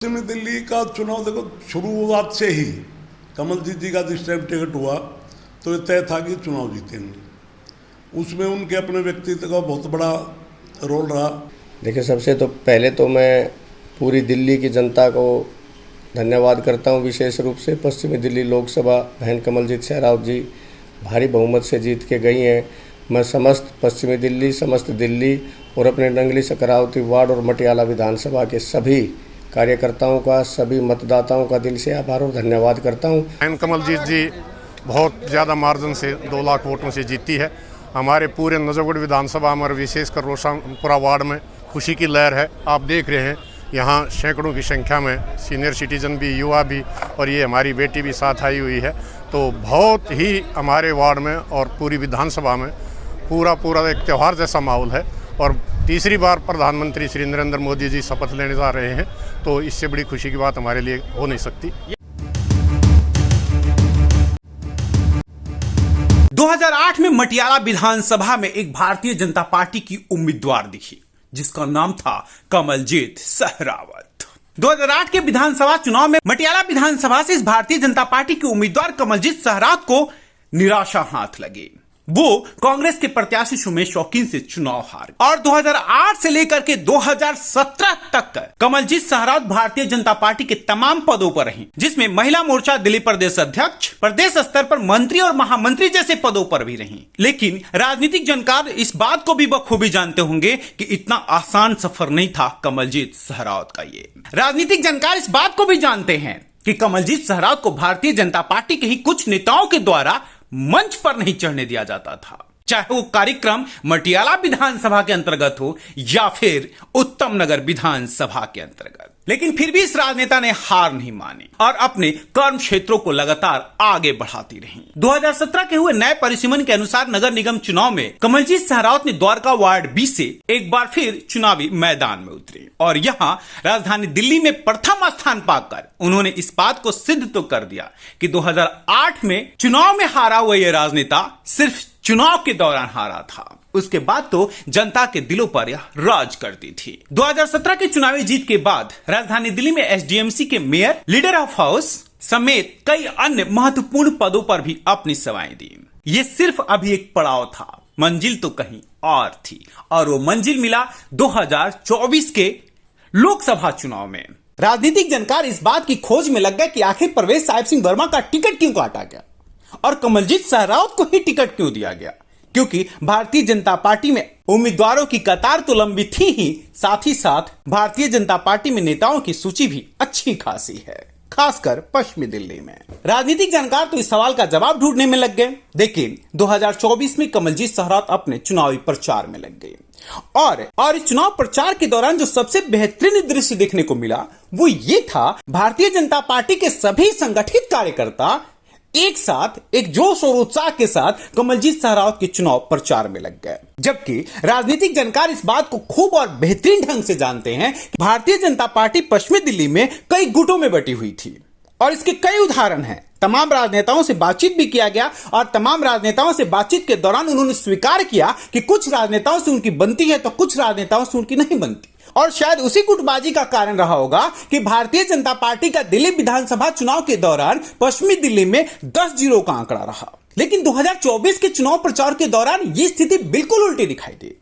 पश्चिमी दिल्ली का चुनाव देखो शुरुआत से ही कमलजीत जी का जिस टाइम टिकट हुआ तो ये तय था कि चुनाव जीतेंगे। उसमें उनके अपने व्यक्तित्व का बहुत बड़ा रोल रहा। देखिए, सबसे तो पहले तो मैं पूरी दिल्ली की जनता को धन्यवाद करता हूं। विशेष रूप से पश्चिमी दिल्ली लोकसभा बहन कमलजीत सहरावत जी भारी बहुमत से जीत के गई हैं। मैं समस्त पश्चिमी दिल्ली, समस्त दिल्ली और अपने नंगली सकरावती वार्ड और मटियाला विधानसभा के सभी कार्यकर्ताओं का, सभी मतदाताओं का दिल से आभार और धन्यवाद करता हूं। बहन कमलजीत जी बहुत ज़्यादा मार्जिन से 2 लाख वोटों से जीती है। हमारे पूरे नजफगढ़ विधानसभा में और विशेषकर रोशनपुरा वार्ड में खुशी की लहर है। आप देख रहे हैं यहाँ सैकड़ों की संख्या में सीनियर सिटीजन भी, युवा भी और ये हमारी बेटी भी साथ आई हुई है। तो बहुत ही हमारे वार्ड में और पूरी विधानसभा में पूरा एक त्यौहार जैसा माहौल है। और तीसरी बार प्रधानमंत्री श्री नरेंद्र मोदी जी शपथ लेने जा रहे हैं, तो इससे बड़ी खुशी की बात हमारे लिए हो नहीं सकती। 2008 में मटियाला विधानसभा में एक भारतीय जनता पार्टी की उम्मीदवार दिखी जिसका नाम था कमलजीत सहरावत। 2008 के विधानसभा चुनाव में मटियाला विधानसभा से इस भारतीय जनता पार्टी के उम्मीदवार कमलजीत सहरावत को निराशा हाथ लगी। वो कांग्रेस के प्रत्याशी सुमेश शौकीन से चुनाव हार और 2008 से लेकर के 2017 तक कमलजीत सहरावत भारतीय जनता पार्टी के तमाम पदों पर रहीं, जिसमें महिला मोर्चा दिल्ली प्रदेश अध्यक्ष, प्रदेश स्तर पर मंत्री और महामंत्री जैसे पदों पर भी रहीं। लेकिन राजनीतिक जानकार इस बात को भी बखूबी जानते होंगे कि इतना आसान सफर नहीं था कमलजीत सहरावत का। ये राजनीतिक जानकार इस बात को भी जानते हैं कि कमलजीत सहरावत को भारतीय जनता पार्टी के ही कुछ नेताओं के द्वारा मंच पर नहीं चढ़ने दिया जाता था, चाहे वो कार्यक्रम मटियाला विधानसभा के अंतर्गत हो या फिर उत्तम नगर विधानसभा के अंतर्गत। लेकिन फिर भी इस राजनेता ने हार नहीं मानी और अपने कर्म क्षेत्रों को लगातार आगे बढ़ाती रही। 2017 के हुए नए परिसीमन के अनुसार नगर निगम चुनाव में कमलजीत सहरावत ने द्वारका वार्ड 20 से एक बार फिर चुनावी मैदान में उतरे और यहां राजधानी दिल्ली में प्रथम स्थान पाकर उन्होंने इस बात को सिद्ध तो कर दिया कि 2008 में चुनाव में हारा हुआ यह राजनेता सिर्फ चुनाव के दौरान हारा था, उसके बाद तो जनता के दिलों पर यह राज करती थी। 2017 के चुनावी जीत के बाद राजधानी दिल्ली में एसडीएमसी के मेयर, लीडर ऑफ हाउस समेत कई अन्य महत्वपूर्ण पदों पर भी अपनी सेवाएं दी। ये सिर्फ अभी एक पड़ाव था, मंजिल तो कहीं और थी और वो मंजिल मिला 2024 के लोकसभा चुनाव में। राजनीतिक जानकार इस बात की खोज में लग गए कि आखिर परवेज साहिब सिंह वर्मा का टिकट क्यों काटा गया और कमलजीत सहरावत को ही टिकट क्यों दिया गया, क्योंकि भारतीय जनता पार्टी में उम्मीदवारों की कतार तो लंबी थी ही, साथ ही साथ भारतीय जनता पार्टी में नेताओं की सूची भी अच्छी खासी है, खासकर पश्चिमी दिल्ली में। राजनीतिक जानकार तो इस सवाल का जवाब ढूंढने में लग गए। लेकिन 2024 में कमलजीत सहरावत अपने चुनावी प्रचार में लग गए और इस चुनाव प्रचार के दौरान जो सबसे बेहतरीन दृश्य देखने को मिला वो ये था, भारतीय जनता पार्टी के सभी संगठित कार्यकर्ता एक साथ एक जोश और उत्साह के साथ कमलजीत सहरावत के चुनाव प्रचार में लग गए। जबकि राजनीतिक जानकार इस बात को खूब और बेहतरीन ढंग से जानते हैं कि भारतीय जनता पार्टी पश्चिमी दिल्ली में कई गुटों में बटी हुई थी और इसके कई उदाहरण हैं। तमाम राजनेताओं से बातचीत भी किया गया और तमाम राजनेताओं से बातचीत के दौरान उन्होंने स्वीकार किया कि कुछ राजनेताओं से उनकी बनती है तो कुछ राजनेताओं से उनकी नहीं बनती। और शायद उसी गुटबाजी का कारण रहा होगा कि भारतीय जनता पार्टी का दिल्ली विधानसभा चुनाव के दौरान पश्चिमी दिल्ली में 10-0 का आंकड़ा रहा। लेकिन 2024 के चुनाव प्रचार के दौरान यह स्थिति बिल्कुल उल्टी दिखाई दी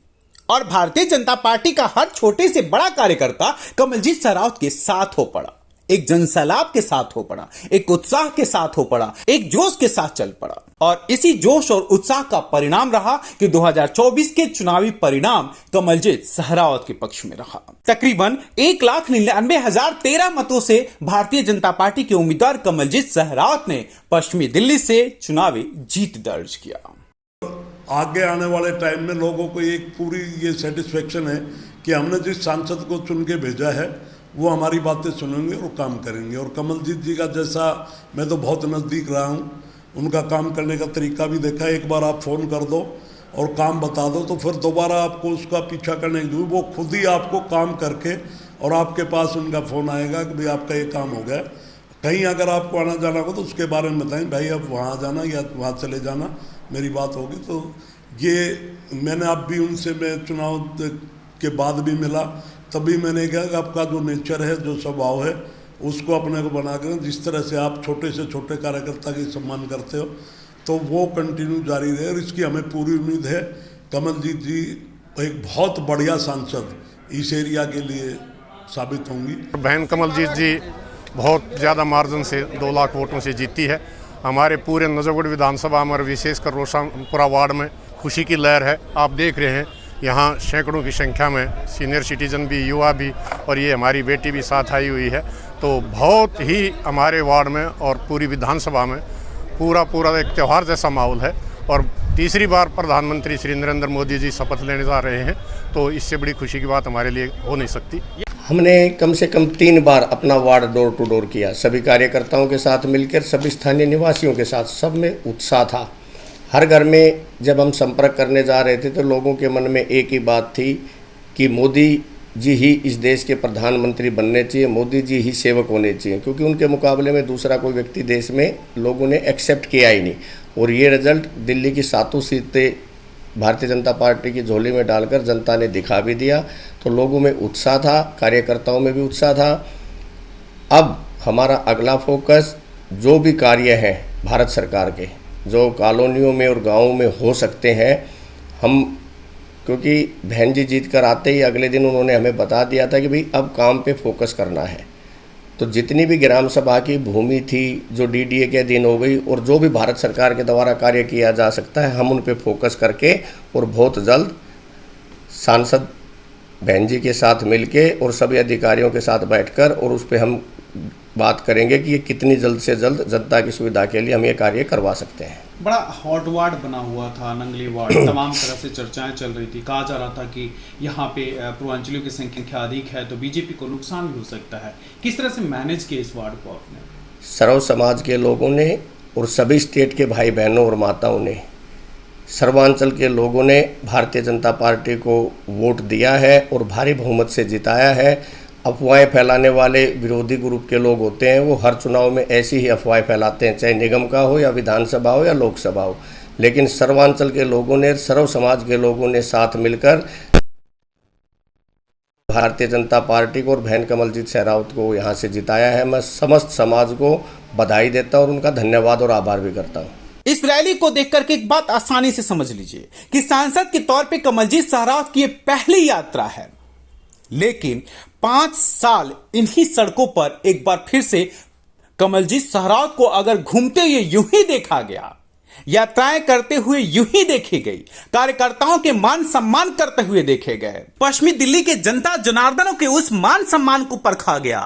और भारतीय जनता पार्टी का हर छोटे से बड़ा कार्यकर्ता कमलजीत सहरावत के साथ हो पड़ा, एक जनसैलाब के साथ हो पड़ा, एक उत्साह के साथ हो पड़ा, एक जोश के साथ चल पड़ा। और इसी जोश और उत्साह का परिणाम रहा कि 2024 के चुनावी परिणाम कमलजीत सहरावत के पक्ष में रहा। तकरीबन 1,99,013 मतों से भारतीय जनता पार्टी के उम्मीदवार कमलजीत सहरावत ने पश्चिमी दिल्ली से चुनावी जीत दर्ज किया। आगे आने वाले टाइम में लोगों को एक पूरी ये सेटिस्फेक्शन है कि हमने जिस सांसद को चुन के भेजा है वो हमारी बातें सुनेंगे और काम करेंगे। और कमलजीत जी का जैसा मैं तो बहुत नज़दीक रहा हूँ, उनका काम करने का तरीका भी देखा। एक बार आप फ़ोन कर दो और काम बता दो तो फिर दोबारा आपको उसका पीछा करने की वो खुद ही आपको काम करके और आपके पास उनका फ़ोन आएगा कि भाई आपका ये काम हो गया। कहीं अगर आपको आना जाना हो तो उसके बारे में बताएं, भाई अब वहाँ जाना या वहाँ चले जाना, मेरी बात होगी। तो ये मैंने अब भी उनसे मैं चुनाव के बाद भी मिला, तभी मैंने कहा कि आपका जो नेचर है, जो स्वभाव है, उसको अपने को बना कर, जिस तरह से आप छोटे से छोटे कार्यकर्ता की सम्मान करते हो, तो वो कंटिन्यू जारी रहे। और इसकी हमें पूरी उम्मीद है कमलजीत जी एक बहुत बढ़िया सांसद इस एरिया के लिए साबित होंगी। बहन कमलजीत जी बहुत ज़्यादा मार्जिन से 2 लाख वोटों से जीती है। हमारे पूरे नजफगढ़ विधानसभा में, विशेषकर रोशनपुरा वार्ड में खुशी की लहर है। आप देख रहे हैं यहाँ सैकड़ों की संख्या में सीनियर सिटीजन भी, युवा भी, और ये हमारी बेटी भी साथ आई हुई है। तो बहुत ही हमारे वार्ड में और पूरी विधानसभा में पूरा एक त्यौहार जैसा माहौल है। और तीसरी बार प्रधानमंत्री श्री नरेंद्र मोदी जी शपथ लेने जा रहे हैं, तो इससे बड़ी खुशी की बात हमारे लिए हो नहीं सकती। हमने कम से कम 3 बार अपना वार्ड डोर टू डोर किया, सभी कार्यकर्ताओं के साथ मिलकर, सभी स्थानीय निवासियों के साथ। सब में उत्साह था। हर घर में जब हम संपर्क करने जा रहे थे तो लोगों के मन में एक ही बात थी कि मोदी जी ही इस देश के प्रधानमंत्री बनने चाहिए, मोदी जी ही सेवक होने चाहिए, क्योंकि उनके मुकाबले में दूसरा कोई व्यक्ति देश में लोगों ने एक्सेप्ट किया ही नहीं। और ये रिजल्ट दिल्ली की 7 सीटें भारतीय जनता पार्टी की झोली में डालकर जनता ने दिखा भी दिया। तो लोगों में उत्साह था, कार्यकर्ताओं में भी उत्साह था। अब हमारा अगला फोकस जो भी कार्य हैं भारत सरकार के, जो कॉलोनियों में और गाँवों में हो सकते हैं, हम, क्योंकि बहन जी जीत कर आते ही अगले दिन उन्होंने हमें बता दिया था कि भाई अब काम पे फोकस करना है। तो जितनी भी ग्राम सभा की भूमि थी जो डीडीए के अधीन हो गई, और जो भी भारत सरकार के द्वारा कार्य किया जा सकता है, हम उन पे फोकस करके और बहुत जल्द सांसद बहन जी के साथ मिलके और सभी अधिकारियों के साथ बैठकर और उस पर हम बात करेंगे कि ये कितनी जल्द से जल्द जनता की सुविधा के लिए हम ये कार्य करवा सकते हैं। बड़ा हॉट वार्ड बना हुआ था नंगली वार्ड, तमाम तरह से चर्चाएं चल रही थी। कहा जा रहा था कि यहाँ पे पूर्वांचलियों की संख्या अधिक है तो बीजेपी को नुकसान भी हो सकता है। किस तरह से मैनेज किया इस वार्ड को आपने? सर्व समाज के लोगों ने और सभी स्टेट के भाई बहनों और माताओं ने, सर्वांचल के लोगों ने भारतीय जनता पार्टी को वोट दिया है और भारी बहुमत से जिताया है। अफवाहें फैलाने वाले विरोधी ग्रुप के लोग होते हैं, वो हर चुनाव में ऐसी ही अफवाहें फैलाते हैं, चाहे निगम का हो या विधानसभा हो या लोकसभा हो। लेकिन सर्वांचल के लोगों ने, सर्व समाज के लोगों ने साथ मिलकर भारतीय जनता पार्टी को और बहन कमलजीत सहरावत को यहाँ से जिताया है। मैं समस्त समाज को बधाई देता हूँ और उनका धन्यवाद और आभार भी करता हूँ। इस रैली को देखकर के एक बात आसानी से समझ लीजिए कि सांसद के तौर पे कमलजीत सहरावत की ये पहली यात्रा है, लेकिन 5 साल इन्हीं सड़कों पर एक बार फिर से कमलजीत सहरावत को अगर घूमते हुए यूं ही देखा गया, यात्राएं करते हुए यूं ही देखी गई, कार्यकर्ताओं के मान सम्मान करते हुए देखे गए, पश्चिमी दिल्ली के जनता जनार्दनों के उस मान सम्मान को परखा गया,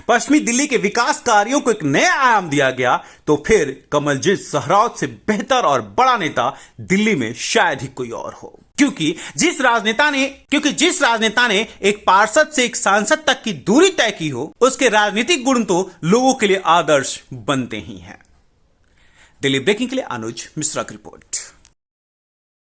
पश्चिमी दिल्ली के विकास कार्यों को एक नया आयाम दिया गया, तो फिर कमलजीत सहरावत से बेहतर और बड़ा नेता दिल्ली में शायद ही कोई और हो। क्योंकि जिस राजनेता ने एक पार्षद से एक सांसद तक की दूरी तय की हो, उसके राजनीतिक गुण तो लोगों के लिए आदर्श बनते ही हैं। दिल्ली ब्रेकिंग के लिए अनुज मिश्रा की रिपोर्ट।